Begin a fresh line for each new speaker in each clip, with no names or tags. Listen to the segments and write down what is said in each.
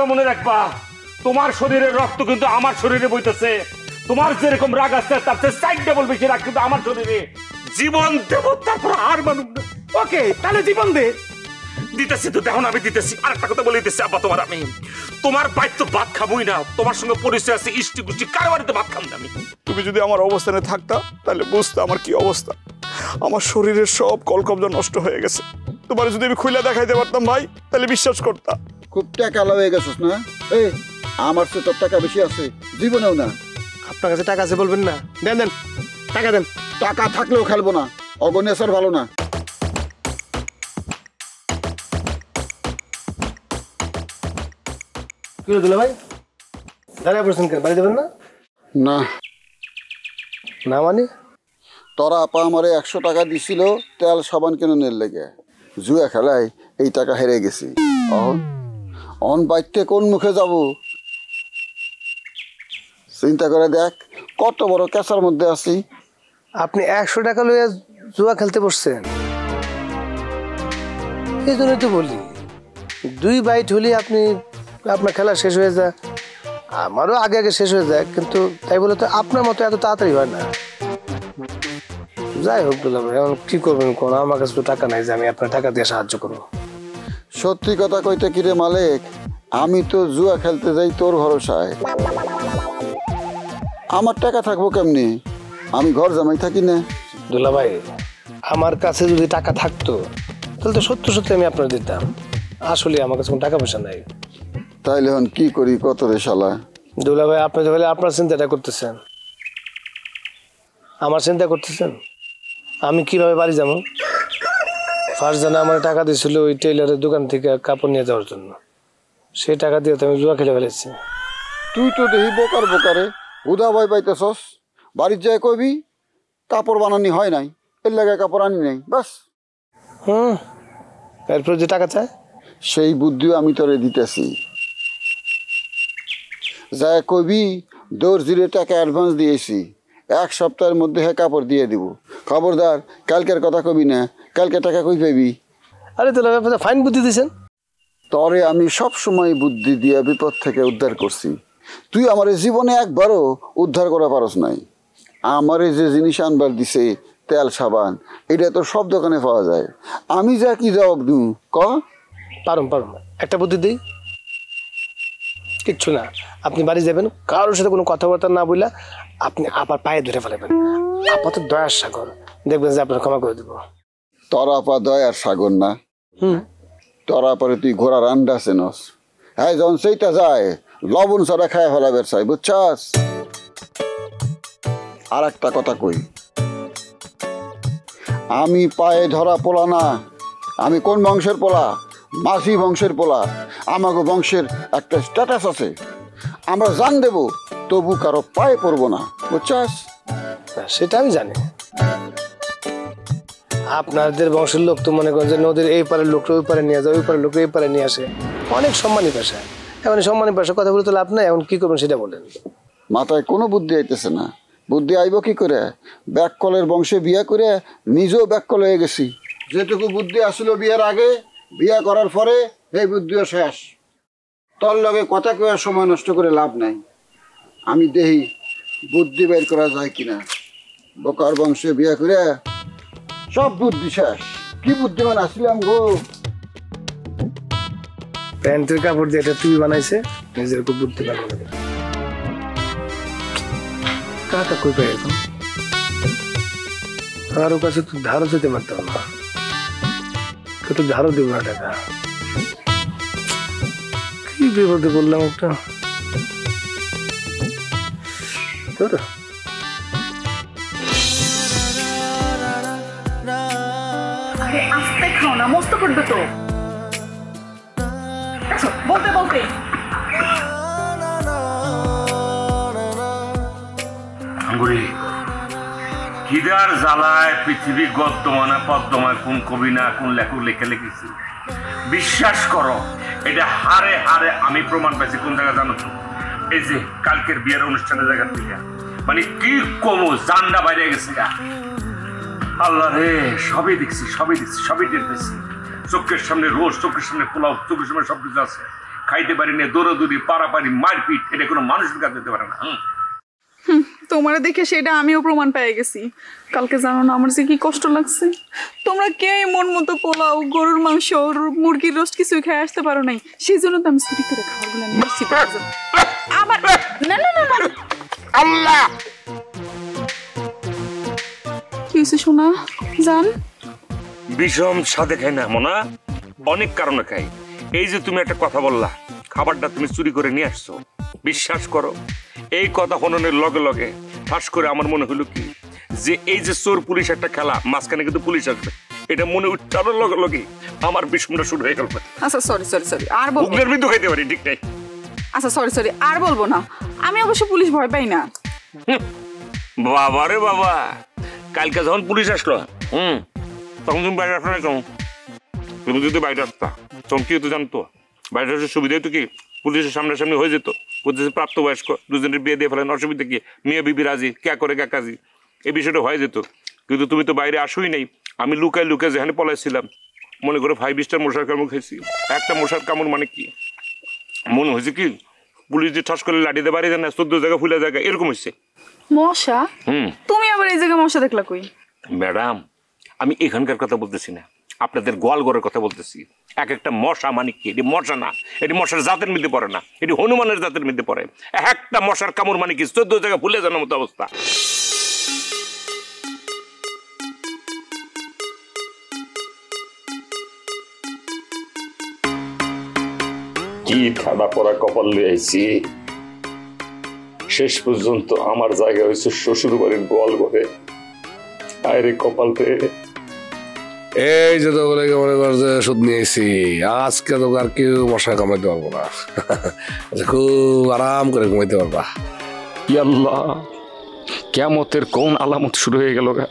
কথা মনে রাখবা, তোমার শরীরের রক্ত কিন্তু আমার শরীরে বইতেছে। তোমার যেরকম রাগ আছে তার চেয়ে 4 ডাবল বেশি রাগ কিন্তু আমার শরীরে। জীবন দেব, তারপর আর মানুষ।
ওকে, তাহলে জীবন দে।
দিতেছি তো, দেখো আমি দিতেছি। আরেকটা কথা বলে দিতেছি আব্বা, আমি তোমার বাইর তো ভাত খাবোই না। তোমার সঙ্গে পরিচয় আছে, ইষ্টি গুষ্টি, কারো বাড়িতে ভাত খাম না আমি।
তুমি যদি আমার অবস্থানে থাকতা তাহলে বুঝতে আমার কি অবস্থা। আমার শরীরের সব কলকবজা নষ্ট হয়ে গেছে। তোমার যদি আমি খুইলা দেখাইতে পারতাম ভাই, তাহলে বিশ্বাস করতাম।
খুব টাকা হয়ে গেছিস না? এই আমার তো তোর টাকা বেশি আছে, জীবনেও না।
আপনার কাছে টাকা আছে বলবেন না? দেন দেন, টাকা দেন।
টাকা থাকলেও খেলবো না, অগনেশ্বর ভালো না।
কি হলো দুলা ভাই, দাঁড়িয়ে পড়ছেন কেন? বাড়ি দেবেন না?
না
না মানে?
তোরা আপা আমারে 100 টাকা দিছিল তেল সাবান কেনার লেগে। জুয়া খেলায় এই টাকা হেরে গেছি। অন বাইতে কোন মুখে যাব? চিন্তা করে দেখ কত বড় কেসার মধ্যে আছি।
আপনি 100 টাকা লইয়া জুয়া খেলতে বসছেন? এই জন্যই তো বলি, 2 বাইট হলে আপনি আপনার খেলা শেষ হয়ে যায়। আমারও আগে আগে শেষ হয়ে যায়, কিন্তু তাই বলে তো আপনার মতো এত তাড়াতাড়ি হয় না। যাই হোক দুলা ভাই, এখন কি করবেন কোন? আমার কাছে তো টাকা নাই যে আমি আপনার টাকা দিয়ে সাহায্য করবো।
সত্যি কথা কইতে কিরে মালিক, আমি তো জুয়া খেলতে যাই তোর ভরসায়। আমার টাকা থাকবো কেমনি? আমি ঘর জামাই থাকি না।
দুলা ভাই, আমার কাছে যদি টাকা থাকতো তাহলে তো সত্যি সত্যি আমি আপনার দিতাম। আসলে আমার কাছে কোনো টাকা পয়সা নাই।
তাইলে এখন কি করি কত রে শালা?
দুলা ভাই, আপনি তাহলে আপনার চিন্তাটা করতেছেন, আমার চিন্তা করতেছেন। আমি কিভাবে বাড়ি যাবো? ফার্স্ট জানা আমার টাকা দিয়েছিল ওই টেইলারের দোকান থেকে কাপড় নিয়ে যাওয়ার জন্য। সেই টাকা দিয়ে তো আমি জুয়া খেলে ফেলেছি।
তুই তো দেখি বোকার বোকারে হুদা ভয় পাইতেছস। বাড়ির যায় কবি কাপড় বানানি হয় নাই, এর লাগে কাপড় আনি নাই, বাস।
এরপর যে টাকা চায়
সেই বুদ্ধিও আমি তোরে দিতেছি। যায় কবি দর্জিরে টাকা অ্যাডভান্স দিয়েছি, 1 সপ্তাহের মধ্যে হ্যাঁ কাপড় দিয়ে দিব। খবরদার কালকের কথা কবি না, কালকে টাকা কই পাবি?
আরে দুলা ভাই, ফাইন বুদ্ধি দিয়েছেন।
তরে আমি সব সময় বুদ্ধি দিয়ে বিপদ থেকে উদ্ধার করছি। তুই আমার জীবনে একবারও উদ্ধার করা পারস নাই। আমারে যে জিনিস আনবার দিছে তেল সাবান, এটা তো সব দোকানে পাওয়া যায়। আমি যা কি জবাব দিই ক?
পারুম পারুম, একটা বুদ্ধি দিই। কিচ্ছু না, আপনি বাড়ি যাবেন, কারোর সাথে কোনো কথাবার্তা না বললে আপনি আবার পায়ে ধরে ফেলাবেন। আপাতত দয়ার সাগর, দেখবেন যে আপনার ক্ষমা করে দেব।
তরা পা দয়ার সাগর না? তরা পরে তুই ঘোড়ার আন্ডা চেনস। হ্যাঁ, যখন সেইটা যায় লবণ ছাড়া খায় ফেলাবের চাই, বুঝছাস? আর একটা কথা কই, আমি পায়ে ধরা পোলা না। আমি কোন বংশের পোলা? মাঝি বংশের পোলা। আমাকে বংশের একটা স্ট্যাটাস আছে। আমরা জান দেব, তবু কারো পায়ে পড়বো না, বুঝছাস?
সেটা আমি জানি। আপনাদের বংশের লোক তো মনে করেন যে নদীর এই পারের লোকটা ওই পারে নিয়ে যায়, ওই পারের লোক এই পারে নিয়ে আসে। অনেক সম্মানী পেশা। এখন সম্মানী পেশা কথা বলে তো লাভ নাই। এখন কি করবেন সেটা বলেন।
মাথায় কোনো বুদ্ধি আইতেছে না। বুদ্ধি আইব কি করে? ব্যাককলের বংশে বিয়া করে নিজেও ব্যাককল হয়ে গেছি। যেটুকু বুদ্ধি আসলো বিয়ের আগে, বিয়া করার পরে এই বুদ্ধিও শেষ। তোর লগে কথা কয়ে সময় নষ্ট করে লাভ নাই। আমি দেখি বুদ্ধি বের করা যায় কিনা। বোকার বংশে বিয়া করে সব বুদ্ধি শেষ। কি বুদ্ধিমান আসলাম গো।
প্যান্টের কাপড় দিয়ে একটা টুপি বানাইছে, নিজের খুব বুদ্ধি বানাবে। টাকা কই পাই এখন? কারো কাছে তো ধারও যেতে পারতাম না, কত ধারও দেবো না টাকা। কি বিপদে বললাম একটা।
আস্তে খাও না, মস্ত করবে তো। বলতে বলতে
কিদার জ্বালায় পৃথিবী গদ্যমানা পদ্মমায় কোন কবি না কোন লেখক লেখা লিখেছি। বিশ্বাস করো, এটা হারে হারে আমি প্রমাণ পাইছি। কোন জায়গা জানো তো? এই যে কালকের বিয়ের অনুষ্ঠানের জায়গা থেকে, মানে কি কমো জান্ডা বাইরে গেছে। আল্লাহ রে, সবই দেখছি, সবই টের পেয়েছি। চোখের সামনে রোজ, চোখের সামনে পোলাও, চোখের সামনে সবকিছু আছে। খাইতে পারি না, দৌড়াদৌড়ি, পারাপারি, মারপিট, এটা কোনো মানুষের কাজ হতে পারে না।
তোমার দেখে সেটা আমিও প্রমাণ পেয়ে গেছি। কালকে জানো না আমার যে কি কষ্ট লাগছে। তোমরা কে মন মতো পোলাও, গরুর মাংস, মুরগির রোস্ট কিছুই খেয়ে আসতে পারো নাই, সেই জন্য তো আমি চুরি করে খাওয়াগুলো নিয়ে আসছি। আবার না না না না
আল্লাহ,
কি হয়েছে শোনা জান?
বিষম সাথে খাই না মোনা, অনেক কারণে খাই। এই যে তুমি একটা কথা বললা, খাবারটা তুমি চুরি করে নিয়ে আসছো, বিশ্বাস করো এই কথা শোনানোর লগে লগে ঠাস করে আমার মনে হলো কি যে এই যে চোর পুলিশ একটা খেলা, মাঝখানে কিন্তু পুলিশ আসবে, এটা মনে উচ্চারণের লগে লগে আমার বিষমটা শুরু হয়ে গেল।
আচ্ছা সরি সরি সরি, আর বলবো
বুকের মৃত্যু খাইতে পারি, ঠিক নাই।
আচ্ছা সরি সরি, আর বলবো না। আমি অবশ্য পুলিশ ভয় পাই না।
বাবা রে বাবা, কালকে যখন পুলিশ আসলো তখন তুমি বাইরে আসলো না কেন? তুমি যদি বাইরে আসতা তখন কি হতো জানতো? বাইরে আসার সুবিধা হতো কি, পুলিশের সামনাসামনি হয়ে যেত, পুলিশের প্রাপ্তবয়স্ক দুজনের বিয়ে দিয়ে ফেলেন, অসুবিধা কি, মেয়ে বিবি রাজি, কে করে কে কাজী, এই বিষয়টা হয়ে যেত। কিন্তু তুমি তো বাইরে আসোই নাই। আমি লুকায় লুকায় যেখানে পলাইছিলাম, মনে করে 5 স্টার মশার কামড় খাইছি। একটা মশার কামড় মানে কি, মনে হয়েছে কি পুলিশ যে ঠাস করে লাঠিতে বাড়ি দেয় না, 14 জায়গা ফুলে জায়গা, এরকম হয়েছে।
মশা? তুমি আবার এই জায়গায় মশা দেখলা কই?
ম্যাডাম, আমি এখানকার কথা বলতেছি না, আপনাদের গোয়ালঘরের কথা বলতেছি। এক একটা মশা মানে কি, এটি মশা না, এটি মশার জাতের মধ্যে পড়ে না, এটি হনুমানের জাতের মধ্যে পড়ে। একটা মশার কামড় মানে কি 14 জায়গা ফুলে যাওয়ার মতো অবস্থা। কি ঠাডা পড়া কপাল লিয়ে আইছি, শেষ পর্যন্ত আমার জায়গা হয়েছে শ্বশুর বাড়ির গোয়ালঘরে। আরে কপাল পেয়ে
এই যে তোকে মনে কর যে সুদ নিয়েছি, আজকে তোকে আর কেউ মশা কামাইতে পারবো না। খুব আরাম করে ঘুমাইতে পারবা।
আল্লাহ, কিয়ামতের কোন আলামত শুরু হয়ে গেল গা।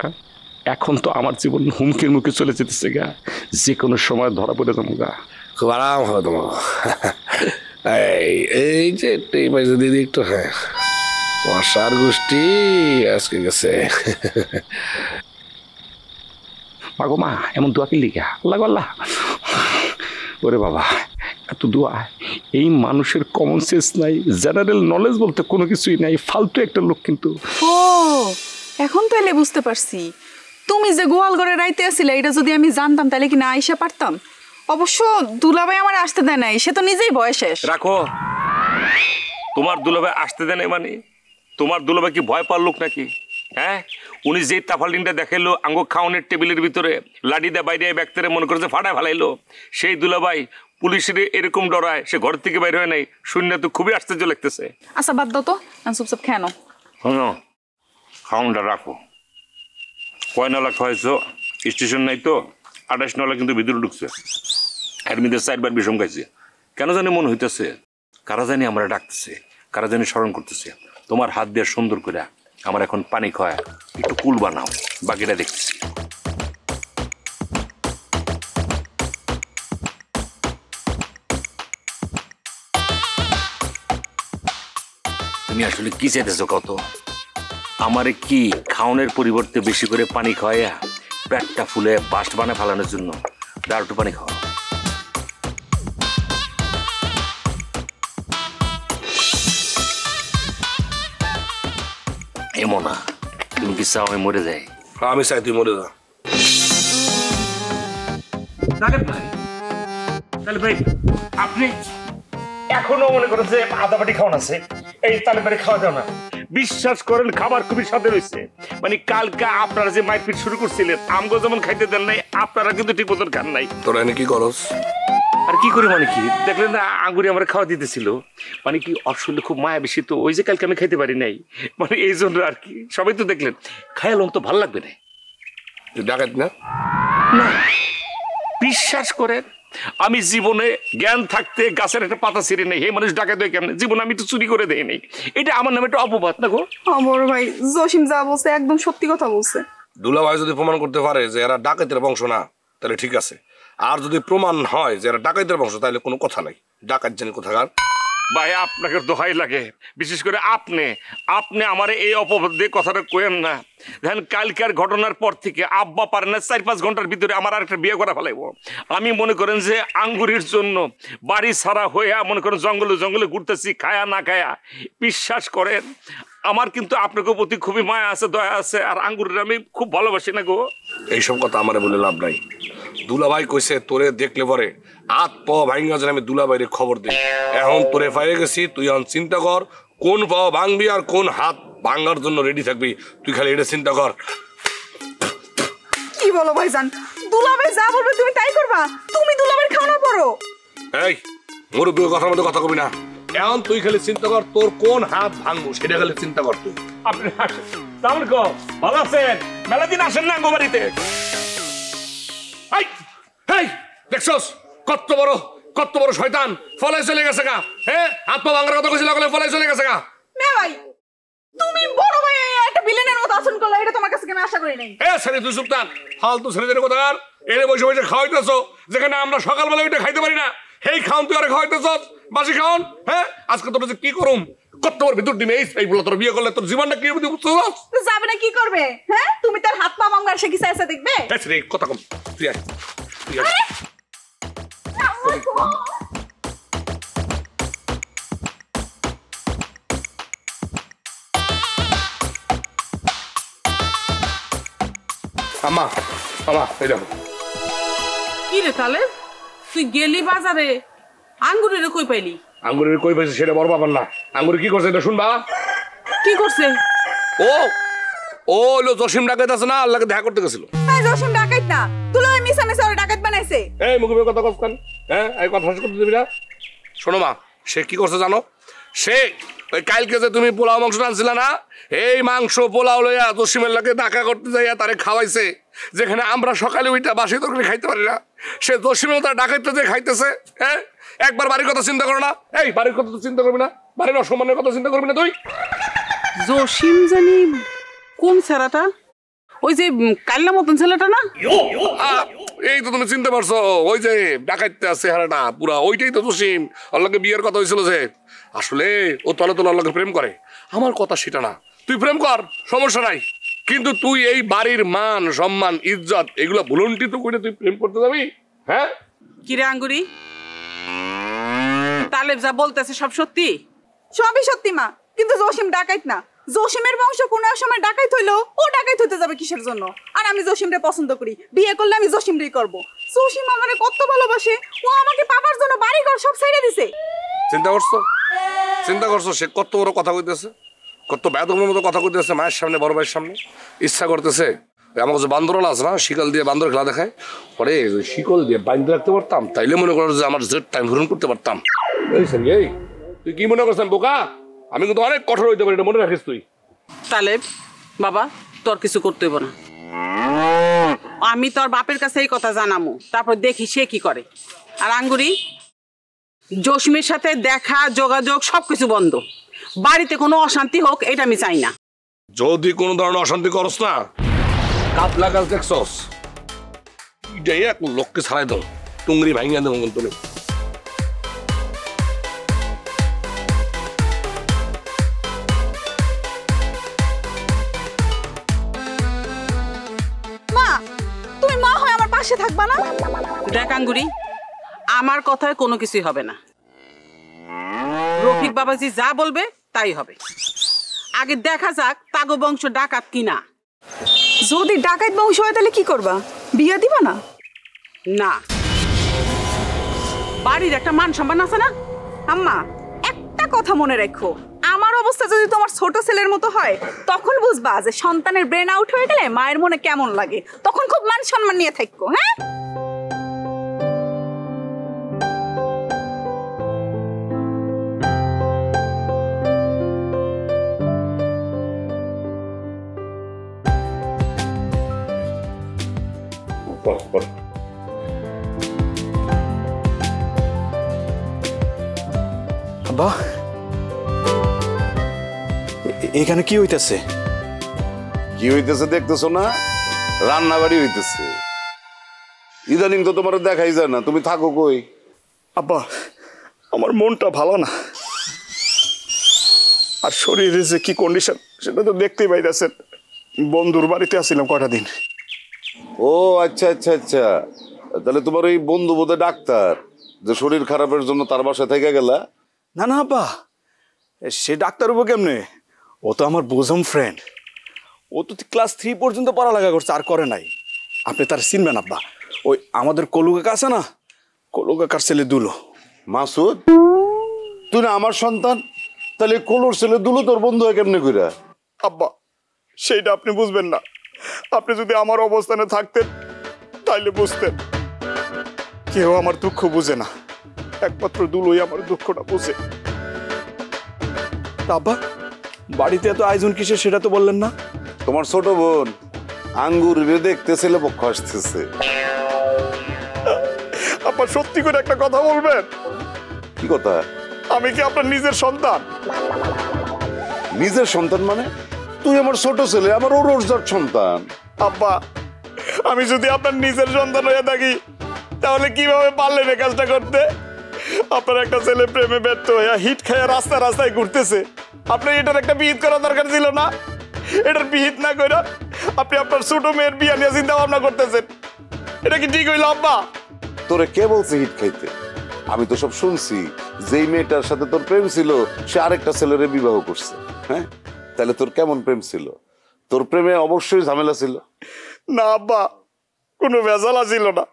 এখন তো আমার জীবন হুমকির মুখে চলে যেতেছে গা, যে কোনো সময় ধরা পড়ে যাবো গা।
খুব আরাম হবে তোমার। এই যে দিদি একটু, হ্যাঁ মশার গোষ্ঠী আজকে গেছে।
মাগো মা, এমন দোয়া কি লিখা? আল্লাহ আল্লাহ, ওরে বাবা, এত দোয়া। এই মানুষের কমন সেন্স নাই, জেনারেল নলেজ বলতে কোনো কিছুই নাই, ফালতু একটা লোক। কিন্তু
ও এখন তাইলে বুঝতে পারছি, তুমি যে গোয়াল ঘরে রাইতে আসছিলে, এটা যদি আমি জানতাম তাহলে কি না আইসা পারতাম? অবশ্য দুলাভাই আমার আসতে দেয় নাই, সে তো নিজেই বয়স শেষ।
রাখো, তোমার দুলাভাই আসতে দেয় মানে তোমার দুলাভাই কি ভয় পাওয়ার লোক নাকি? হ্যাঁ, উনি যে তাফালিনটা দেখাইলো আঙ্গ খাওয়ানোর টেবিলের ভিতরে লাডি দেয় বাইরে ব্যক্তিরে মনে করে যে ফাটায় ফেলাইলো, সেই দুলাভাই পুলিশের এরকম ডরায়, সে ঘর থেকে বাইরে হয় নাই, শূন্য তো খুবই আশ্চর্য লাগতেছে।
আচ্ছা বাদ দাও তো, চুপচাপ খেয়ানো।
হ্যাঁ, খাওয়ানটা রাখো। কয় নালা খাওয়াইছো? স্টেশন নাই তো, 28 নালা কিন্তু ভিতরে ঢুকছে, এর মধ্যে 4 বার বিষম খাইছে। কেন জানি মনে হইতেছে কারা জানি আমরা ডাকতেছে, কারা জানি স্মরণ করতেছে। তোমার হাত দিয়ে সুন্দর করে আমার এখন পানি খাওয়া একটু কুল বানাও, বাকিটা দেখতেছি। তুমি আসলে কি চাইতেছো কত? আমারে কি খাওয়ানোর পরিবর্তে বেশি করে পানি খাওয়াইয়া পেটটা ফুলে বাস্ট বানা ফেলানোর জন্য? দাঁড়টু পানি খাওয়া। এমন না, তুমি কি চাও আমি মরে যাই?
আমি চাই তুই মরে যা।
তাহলে ভাই আপনি এখনো মনে করেন যে আদা বাটি খাওয়ান আছে, এই তালে বাড়ি খাওয়া যাও না। বিশ্বাস করেন খাবার খুবই স্বাদে রয়েছে। মানে কালকে আপনারা যে মাইপিট শুরু করছিলেন, আমগো যেমন খাইতে দেন নাই, আপনারা কিন্তু ঠিক মতন খান নাই।
তোরা এনে কি করস?
আর কি করি মানে কি, দেখলেন না আঙ্গুরি আমরা খাওয়া দিতেছিল, মানে কি আসলে খুব মায়া বেশি তো, ওই যে কালকে আমি খাইতে পারি নাই, মানে এই জন্য আর কি। সবাই তো দেখলেন, খাইলাম তো ভাল লাগবে না।
তুই ডাকাত না?
না, বিশ্বাস করেন আমি জীবনে জ্ঞান থাকতে গাছের একটা পাতা ছিঁড়ে নেই। হে মানুষ ডাকাত হয় কেমন? জীবনে আমি তো চুরি করে দেই নাই, এটা আমার নামে একটা অপবাদ না গো।
বড় ভাই জসিম যা বলছে একদম সত্যি কথা বলছে।
দুলাভাই যদি প্রমাণ করতে পারে যে এরা ডাকাতের বংশ না, তাহলে ঠিক আছে। আর যদি প্রমাণ হয় যে এরা ডাকাতের বংশ, তাহলে কোনো কথা নাই। ডাকাত জানি কোথাকার,
ভাই আপনাকে দোহাই লাগে, বিশেষ করে আপনি আমার এই অপবাদে কথাটা কইেন না। দেখেন কালকার ঘটনার পর থেকে আব্বা পারে না 4-5 ঘন্টার ভিতরে আমার আরেকটা বিয়ে করা ফেলাইব। আমি মনে করেন যে আঙ্গুরির জন্য বাড়ি ছাড়া হয়ে মনে করেন জঙ্গলে জঙ্গলে ঘুরতেছি, খায়া না খায়া। বিশ্বাস করেন আমার কিন্তু আপনাকে প্রতি খুবই মায়া আছে, দয়া আছে, আর আঙ্গুরের আমি খুব ভালোবাসি না গো।
এইসব কথা আমারে বলে লাভ নাই। দুলাভাই কইছে তোরে দেখলে পরে আত প ভাঙ্গা যেন আমি দুলাভাইরে খবর দিই। এখন তোরে পাইয়ে গেছি, তুই এখন চিন্তা কর কোন পাও ভাঙবি আর কোন হাত ভাঙার জন্য রেডি থাকবি। তুই খালি এটা চিন্তা কর।
কি বলো ভাইজান? দুলাভাই যা বলবে তুমি তাই করবা? তুমি দুলাভাইয়ের খাওয়া পড়ো।
এই মুরব্বীর কথার মধ্যে কথা কবি না। এখন তুই খালি চিন্তা কর তোর কোন হাত ভাঙবো, সেটা খালি চিন্তা কর তুই।
আপনি ভালো আছেন? মেলা দিন আসেন না বাড়িতে।
দেখছস কত বড় শয়তান, ফলাই চলে গেছে গা। হ্যাঁ হাত পা ভাঙার কথা কইছিল, ফলাই চলে গেছে গা।
না ভাই, তুমি বড় ভাই একটা ভিলেনের মতো আচরণ করলে, এটা তোমার কাছে আমি আশা করি নাই।
ছেলে তুই চুপ থাক, ফালতু ছেলেদের কথা আর এনে বসে বসে খাওয়াইতেছো, যেখানে আমরা সকালবেলা ওইটা খাইতে পারি না। এই খাওন তুই আর খাওয়াইতেছ বাসি খাওন। হ্যাঁ আজকে তোর কি করুম, কত বড় ভিতর ডিমে এই বলে তোর বিয়ে করলে তোর জীবনটা কি
যাবে না? কি করবে? হ্যাঁ তুমি তার হাত পা ভাঙার সে কি চাইছে দেখবে?
কথা কম, তুই আয় তুই আয়। আমা এই দেখো।
কি রে তাহলে তুই গেলি বাজারে, আঙ্গুরের কই পাইলি?
আঙ্গুরের কই পাইছে সেটা বড় ব্যাপার না। আঙ্গুর কি করছে এটা শুনবা?
কি করছে?
ও হলো জসিম ডাকাত আছে না, আল্লাহকে দেখা করতে গেছিল।
জসিম ডাকাত না, দুলাভাই মিছা মিছা ওরে ডাকাত বানাইছে।
এই মুখে কথা কসকান, হ্যাঁ এই কথা শেষ করতে দিবি না। শোনো মা, সে কি করছে জানো? সে ওই কালকে যে তুমি পোলাও মাংস আনছিলে না, এই মাংস পোলাও লইয়া জসিমের লাগে দেখা করতে যাইয়া তারে খাওয়াইছে, যেখানে আমরা সকালে ওইটা বাসি তরকারি খাইতে পারি না। সে জসিমেও তার ডাকাইতে যে খাইতেছে। হ্যাঁ একবার বাড়ির কথা চিন্তা করো না। এই বাড়ির কথা তো চিন্তা করবি না, বাড়ির অসম্মানের কথা চিন্তা করবি না তুই।
জসিম জানি কোন ছেলেটা? ওই যে কাল্লা মতন ছেলেটা না?
এই তো তুমি চিনতে পারছো, ওই যে ডাকাইতে আছে চেহারাটা পুরা, ওইটাই তো জসিম। আল্লাহকে বিয়ের কথা হয়েছিল যে। আসলে ও তলে তলে আল্লাহকে প্রেম করে। আমার কথা সেটা না, তুই প্রেম কর, সমস্যা নাই, কিন্তু তুই এই বাড়ির মান সম্মান ইজ্জত এগুলো ভুলন্টিত করে তুই প্রেম করতে যাবি? হ্যাঁ
কিরে আঙ্গুরি, তালেব যা বলতেছে সব সত্যি?
সবই সত্যি মা, কিন্তু জসিম ডাকাইত না। জসিমের বংশ কোনো সময় ডাকাইত হইলো, ও ডাকাইত হইতে যাবে কিসের জন্য? আর আমি জসিমরে পছন্দ করি, বিয়ে করলে আমি জসিমরেই করব। জসিম আমারে কত ভালোবাসে, ও আমাকে পাবার জন্য বাড়ি ঘর সব ছেড়ে দিছে।
চিন্তা করছো সে কত বড় কথা কইতেছে, কত বেদমের মতো কথা কইতেছে মায়ের সামনে, বড় ভাইয়ের সামনে। ইচ্ছা করতেছে আমার যে বান্দরলা আছে না, শিকল দিয়ে বান্দর খেলা দেখায়, পরে ওই শিকল দিয়ে বাইন্ধে রাখতে পারতাম, তাইলে মনে করো যে আমার জেড টাইম পূরণ করতে পারতাম। এই তুই কি মনে করছেন বোকা? আমি কিন্তু অনেক কঠোর হইতে পারি, এটা মনে রাখিস তুই।
তালেব বাবা, তোর কিছু করতে হইব না। আমি তোর বাপের কাছে এই কথা জানামু, তারপর দেখি সে কি করে। আর আঙ্গুরি, জসিমের সাথে দেখা যোগাযোগ সবকিছু বন্ধ। বাড়িতে কোনো অশান্তি হোক এটা আমি চাই না।
যদি কোনো ধরনের অশান্তি করস না, কাতলা গাছ দেখছস, এক লোককে ছাড়াই দাও, টুঙ্গরি ভাঙিয়ে দেবো তুমি।
মা, তুমি মা হয় আমার পাশে থাকবা না?
দেখ আঙ্গুরি, আমার কথায় কোনো কিছুই হবে না। রফিক বাবাজি যা বলবে তাই হবে। আগে দেখা যাক তাগো বংশ ডাকাত কিনা।
যদি ডাকাত বংশ হয় তাহলে কি করবা? বিয়া দিবা না?
না, বাড়ির একটা মান সম্মান আছে না।
আম্মা, একটা কথা মনে রাখো, আমার অবস্থা যদি তোমার ছোট ছেলের মতো হয়, তখন বুঝবা যে সন্তানের ব্রেন আউট হয়ে গেলে মায়ের মনে কেমন লাগে। তখন খুব মান সম্মান নিয়ে থাকো। হ্যাঁ
আব্বা, এখানে কি হইতেছে?
কি হইতেছে দেখতেছো না? রান্না বাড়ি হইতেছে। ইদানিং তো তোমার দেখাই যায় না, তুমি থাকো কই?
আব্বা, আমার মনটা ভালো না। আর শরীরের যে কি কন্ডিশন সেটা তো দেখতেই পাইতেছেন। বন্ধুর বাড়িতে আসছিলাম কয়টা দিন।
ও আচ্ছা আচ্ছা আচ্ছা, তাহলে তোমার এই বন্ধু বোধহয় ডাক্তার, যে শরীর খারাপের জন্য তার বাসায় থেকে গেলা?
না না আব্বা, সে ডাক্তার হবো কেমনে? ও তো আমার বোঝম ফ্রেন্ড। ও তো ক্লাস 3 পর্যন্ত পড়ালেখা করছে, আর করে নাই। আপনি তার চিনবেন আব্বা, ওই আমাদের কলু কাকা আছে না, কলু কাকার ছেলে দুলো।
মাসুদ, তুই না আমার সন্তান, তাহলে কলুর ছেলে দুলো তোর বন্ধু হয় কেমনে কইরা?
আব্বা সেইটা আপনি বুঝবেন না। আপনি যদি আমার অবস্থানে থাকতেন তাইলে বুঝতেন। কেউ আমার দুঃখ বুঝে না, একমাত্র দুলোই আমার দুঃখটা বুঝে। আব্বা বাড়িতে এত আয়োজন কিসে সেটা তো বললেন না।
তোমার ছোট বোন আঙ্গুর দেখতে ছেলে পক্ষ আসতেছে।
আব্বা সত্যি করে একটা কথা বলবেন?
কি কথা?
আমি কি আপনার নিজের সন্তান?
নিজের সন্তান মানে? তুই আমার ছোট ছেলে, আমার ওরজার সন্তান।
আব্বা আমি যদি আপনার নিজের সন্তান হয়ে থাকি তাহলে কিভাবে পারলেন এই কাজটা করতে? আপনার একটা ছেলে প্রেমে ব্যর্থ হয়ে হিট খেয়ে রাস্তায় রাস্তায় ঘুরতেছে, আপনার এটার একটা বিহিত করা দরকার ছিল না? এটার বিহিত না করে আপনি আপনার ছোট মেয়ের বিয়ে নিয়ে চিন্তা ভাবনা করতেছেন, এটা কি ঠিক হইল আব্বা?
তোরে কে বলছে হিট খাইতে? আমি তো সব শুনছি। যেই মেয়েটার সাথে তোর প্রেম ছিল সে আরেকটা ছেলেরে বিবাহ করছে। হ্যাঁ, তাহলে তোর কেমন প্রেম ছিল? তোর প্রেমে অবশ্যই ঝামেলা ছিল।
না আব্বা, কোনো ভেজালা ছিল না।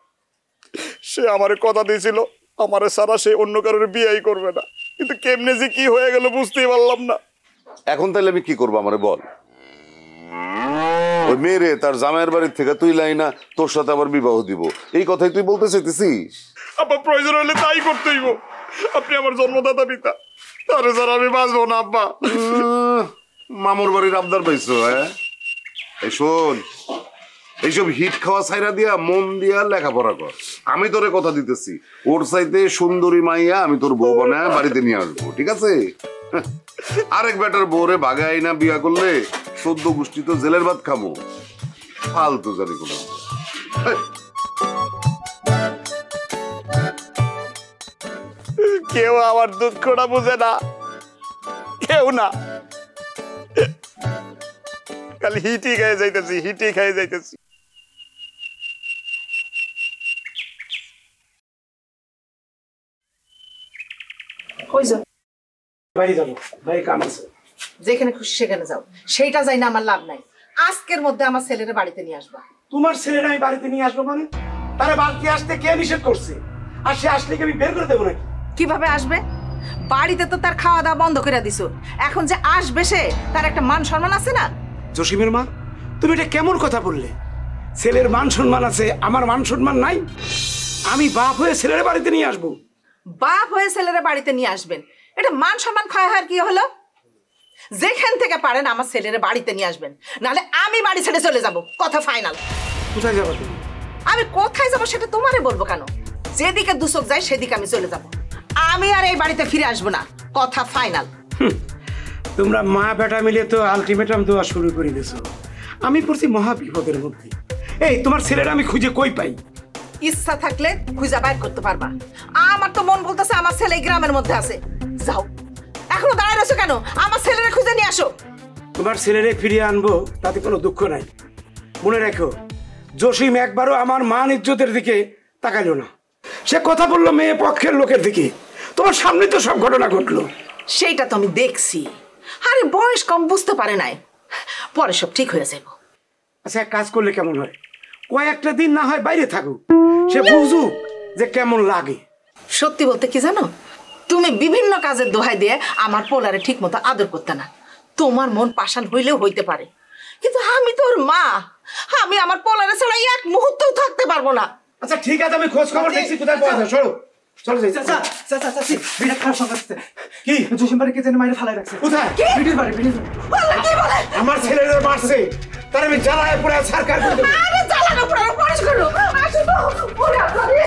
সে আমারে কথা দিয়েছিল আমারে সারা সে অন্য কারোর বিয়েই করবে না, কিন্তু কেমনে যে কি হয়ে গেল বুঝতেই পারলাম না।
এখন তাহলে আমি কি করবো আমারে বল? ওই মেয়েরে তার জামাইয়ের বাড়ির থেকে তুই লাই না, তোর সাথে আবার বিবাহ দিব, এই কথাই তুই বলতে চাইতেছিস?
আব্বা প্রয়োজন হলে তাই করতে হইব। আপনি আমার জন্মদাতা পিতা, তারে স্যার আমি বাঁচবো না আব্বা।
মামুর বাড়ির আবদার পাইছো? হ্যাঁ, এই শোন, এইসব হিট খাওয়া ছাইরা দিয়া মন দিয়া লেখাপড়া কর। আমি তোরে কথা দিতেছি, ওর চাইতে সুন্দরী মাইয়া আমি তোর বউ বানায় বাড়িতে নিয়ে আসবো, ঠিক আছে? আরেক বেটার বউরে বাগাই না বিয়া করলে 14 গোষ্ঠী তো জেলের ভাত খামো। ফালতু জানি কোনো।
কেউ আমার দুঃখটা বুঝে না, কেউ না। খালি হিটি খেয়ে যাইতেছি, হিটি খেয়ে যাইতেছি।
যেখানে খুশি সেখানে যাও, সেইটা যাই না আমার লাভ নাই। আজকের মধ্যে আমার ছেলের বাড়িতে নিয়ে আসবা।
তোমার ছেলের আমি বাড়িতে নিয়ে আসবো মানে? তারা বাড়িতে আসতে কে নিষেধ করছে? আর সে আসলে কি আমি বের করে দেবো নাকি?
কিভাবে আসবে? বাড়িতে তো তার খাওয়া দাওয়া বন্ধ করে দিছো। এখন যে আসবে সে, তার একটা মান সম্মান আছে না?
জসিমের মা, তুমি এটা কেমন কথা বললে? ছেলের মান সম্মান আছে, আমার মান সম্মান নাই? আমি বাপ হয়ে ছেলের বাড়িতে নিয়ে আসবো?
বাপ হয়ে ছেলের বাড়িতে নিয়ে আসবেন, এটা মান সম্মান ক্ষয় হওয়ার কি হলো? যেখান থেকে পারেন আমার ছেলের বাড়িতে নিয়ে আসবেন, নাহলে আমি বাড়ি ছেড়ে চলে যাব। কথা ফাইনাল।
কোথায় যাবো তুমি?
আমি কোথায় যাব সেটা তোমারে বলবো কেন? যেদিকে দুচোখ যায় সেদিকে আমি চলে যাব। আমি আর এই বাড়িতে ফিরে আসবো না। কথা ফাইনাল।
তোমরা মা বেটা মিলে তো আলটিমেটাম দেওয়া শুরু করে দিয়েছো। আমি পড়ছি মহা বিপদের মধ্যে। এই তোমার ছেলেরা আমি খুঁজে কই পাই?
ইচ্ছা থাকলে খুঁজে বাইর করতে পারবা। আমার তো মন বলতেছে আমার ছেলে গ্রামের মধ্যে আছে। যাও, এখনো দাঁড়ায় রয়েছো কেন? আমার ছেলেরে খুঁজে নিয়ে আসো।
তোমার ছেলেরে ফিরিয়ে আনবো, তাতে কোনো দুঃখ নাই। মনে রাখো, জসিম একবারও আমার মান ইজ্জতের দিকে তাকাইলো না। সে কথা বললো মেয়ে পক্ষের লোকের দিকে। তোমার সামনে তো সব ঘটনা ঘটলো।
সেইটা তো আমি দেখছি। আরে বয়স কম, বুঝতে পারে নাই। পরে সব ঠিক হয়ে যাবে।
আচ্ছা, এক কাজ করলে কেমন হয়? কয়েকটা দিন না হয় বাইরে থাকুক, সে বুঝুক যে কেমন লাগে।
সত্যি বলতে কি জানো, তুমি বিভিন্ন কাজের দোহাই দিয়ে আমার পোলারে ঠিক মতো আদর করতে না। তোমার মন পাষাণ হইলেও হইতে পারে, কিন্তু আমি তোর মা। আমি আমার পোলারে ছাড়া এক মুহূর্তও থাকতে পারবো না।
আচ্ছা ঠিক আছে, আমি খোঁজ খবর দেখছি কোথায় পাওয়া যায়। চলো চলো যাই।
চাচা চাচা চাচি, বিরাট খারাপ সংবাদ আছে। কি জসিম বাড়ি কে যেন মাইরে ফালাই রাখছে?
কোথায়?
ভিডিওর বাড়ি, ভিডিওর বাড়ি।
কি বলে?
আমার ছেলেরা মারছে, তার আমি জ্বালায় পুরো সরকার করে দেব।
আরে জ্বালানো পুরো পরিষ্কার করো। আসো তো পুরো করে।